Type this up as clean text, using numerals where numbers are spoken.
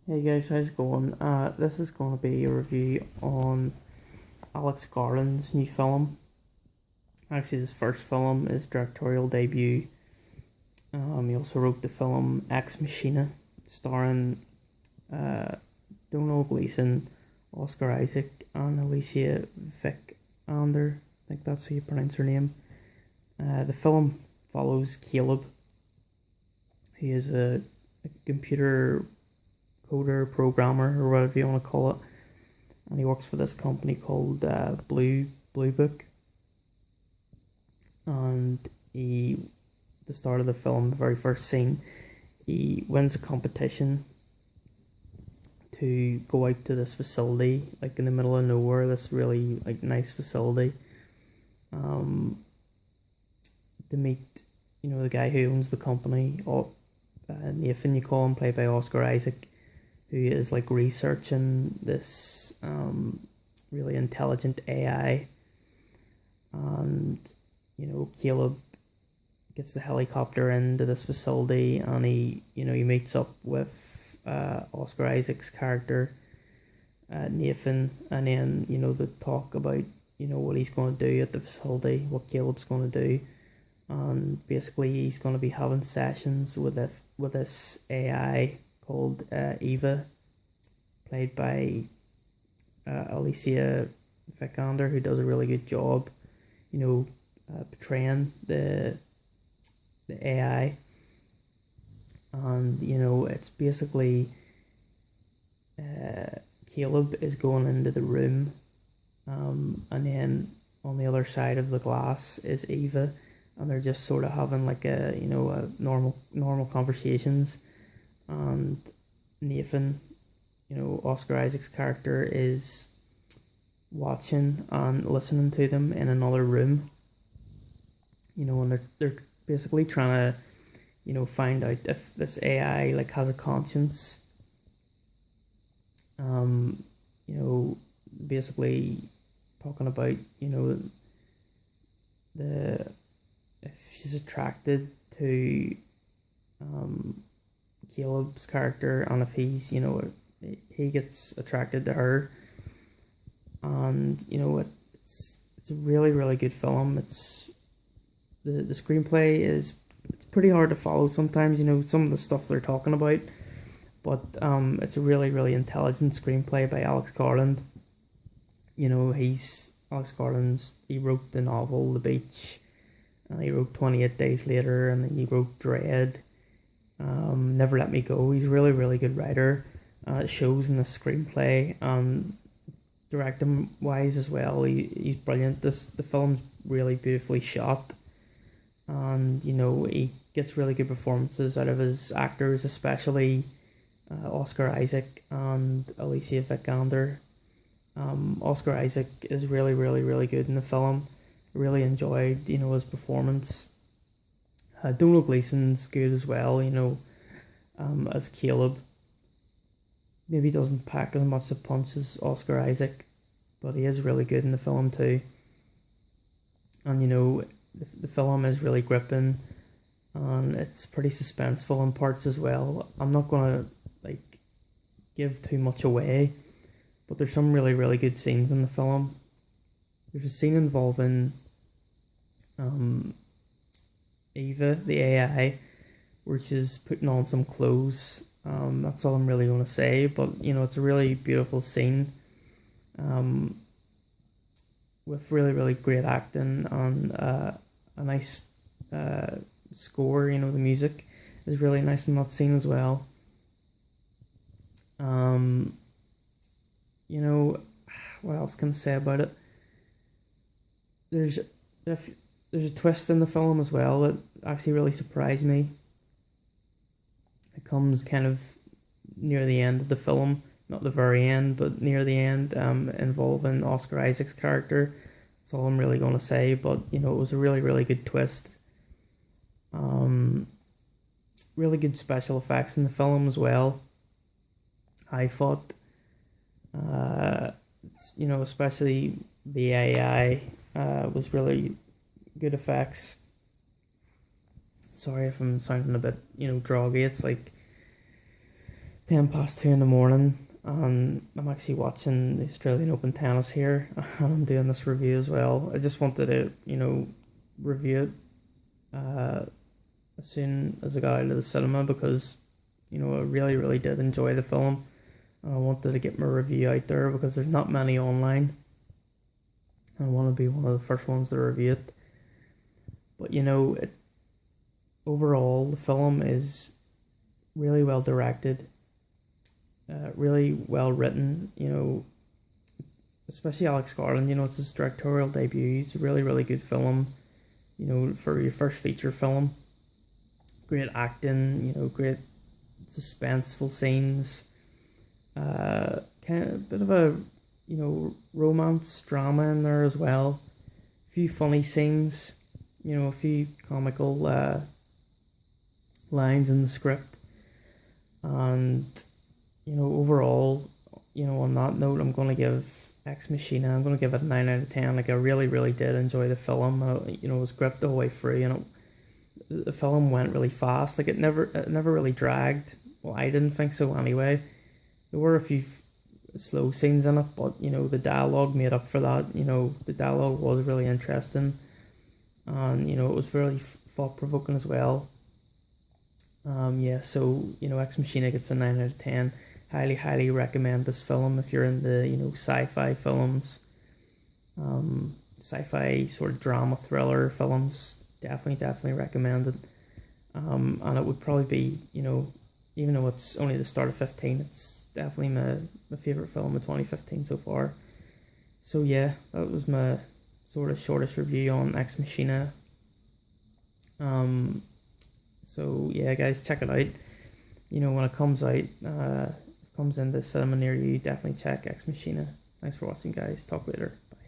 Hey guys, how's it going? This is going to be a review on Alex Garland's new film. Actually, his first film, his directorial debut. He also wrote the film Ex Machina, starring Donald Gleason, Oscar Isaac, and Alicia Vikander. I think that's how you pronounce her name. The film follows Caleb. He is a computer coder, programmer, or whatever you want to call it, and he works for this company called Blue Book. And the start of the film, the very first scene, he wins a competition to go out to this facility, like in the middle of nowhere. This really nice facility, to meet, the guy who owns the company, Nathan, you call him, played by Oscar Isaac, who is researching this really intelligent AI. And Caleb gets the helicopter into this facility, and he meets up with Oscar Isaac's character, Nathan, and then they talk about what he's going to do at the facility, what Caleb's going to do. And basically he's going to be having sessions with this AI called Eva, played by Alicia Vikander, who does a really good job, portraying the AI. And it's basically Caleb is going into the room, and then on the other side of the glass is Eva, and they're just sort of having a normal conversations. And Nathan, Oscar Isaac's character, is watching and listening to them in another room. And they're basically trying to, find out if this AI has a conscience. Basically talking about, the if she's attracted to Caleb's character, and if he's he gets attracted to her. And it's a really good film. It's the screenplay it's pretty hard to follow sometimes, some of the stuff they're talking about, but it's a really intelligent screenplay by Alex Garland. He wrote the novel The Beach, and he wrote 28 Days Later, and then he wrote Dread, Never Let Me Go. He's a really good writer. It shows in the screenplay, and directing wise as well. He's brilliant. The film's really beautifully shot, and he gets really good performances out of his actors, especially Oscar Isaac and Alicia Vikander. Oscar Isaac is really good in the film. I really enjoyed his performance. Donald Gleason's good as well, as Caleb. Maybe doesn't pack as much a punch as Oscar Isaac, but he is really good in the film too. And the film is really gripping, and it's pretty suspenseful in parts as well. I'm not gonna give too much away, but there's some really good scenes in the film. There's a scene involving Eva, the AI, where she's putting on some clothes. That's all I'm really going to say, but it's a really beautiful scene, with really great acting, and a nice score. The music is really nice in that scene as well. What else can I say about it? There's a twist in the film as well that actually really surprised me. It comes kind of near the end of the film, not the very end, but near the end, involving Oscar Isaac's character. That's all I'm really going to say, but it was a really good twist. Really good special effects in the film as well, I thought. Especially the AI was really good effects. Sorry if I'm sounding a bit, groggy. It's 2 in the morning, and I'm actually watching the Australian Open tennis here, and I'm doing this review as well. I just wanted to, review it as soon as I got out of the cinema, because, I really, really did enjoy the film. And I wanted to get my review out there because there's not many online. I want to be one of the first ones to review it. But, overall, the film is really well directed. Really well written, especially Alex Garland, it's his directorial debut. It's a really, really good film, for your first feature film. Great acting, great suspenseful scenes, kind of a bit of a, romance drama in there as well. A few funny scenes, a few comical lines in the script, and overall, on that note, I'm going to give Ex Machina, I'm going to give it a 9 out of 10. Like, I really, really did enjoy the film. It was gripped the whole way through, and the film went really fast. Like, it never really dragged. Well, I didn't think so anyway. There were a few slow scenes in it, but, the dialogue made up for that. The dialogue was really interesting, and, it was really thought-provoking as well. So, Ex Machina gets a 9 out of 10. Highly, highly recommend this film if you're into, sci-fi films, sci-fi sort of drama thriller films. Definitely recommend it. And it would probably be, even though it's only the start of 15, it's definitely my favourite film of 2015 so far. So yeah, that was my sort of shortest review on Ex Machina. So yeah, guys, check it out. When it comes out, comes into cinema near you, definitely check Ex Machina. Thanks for watching, guys. Talk later. Bye.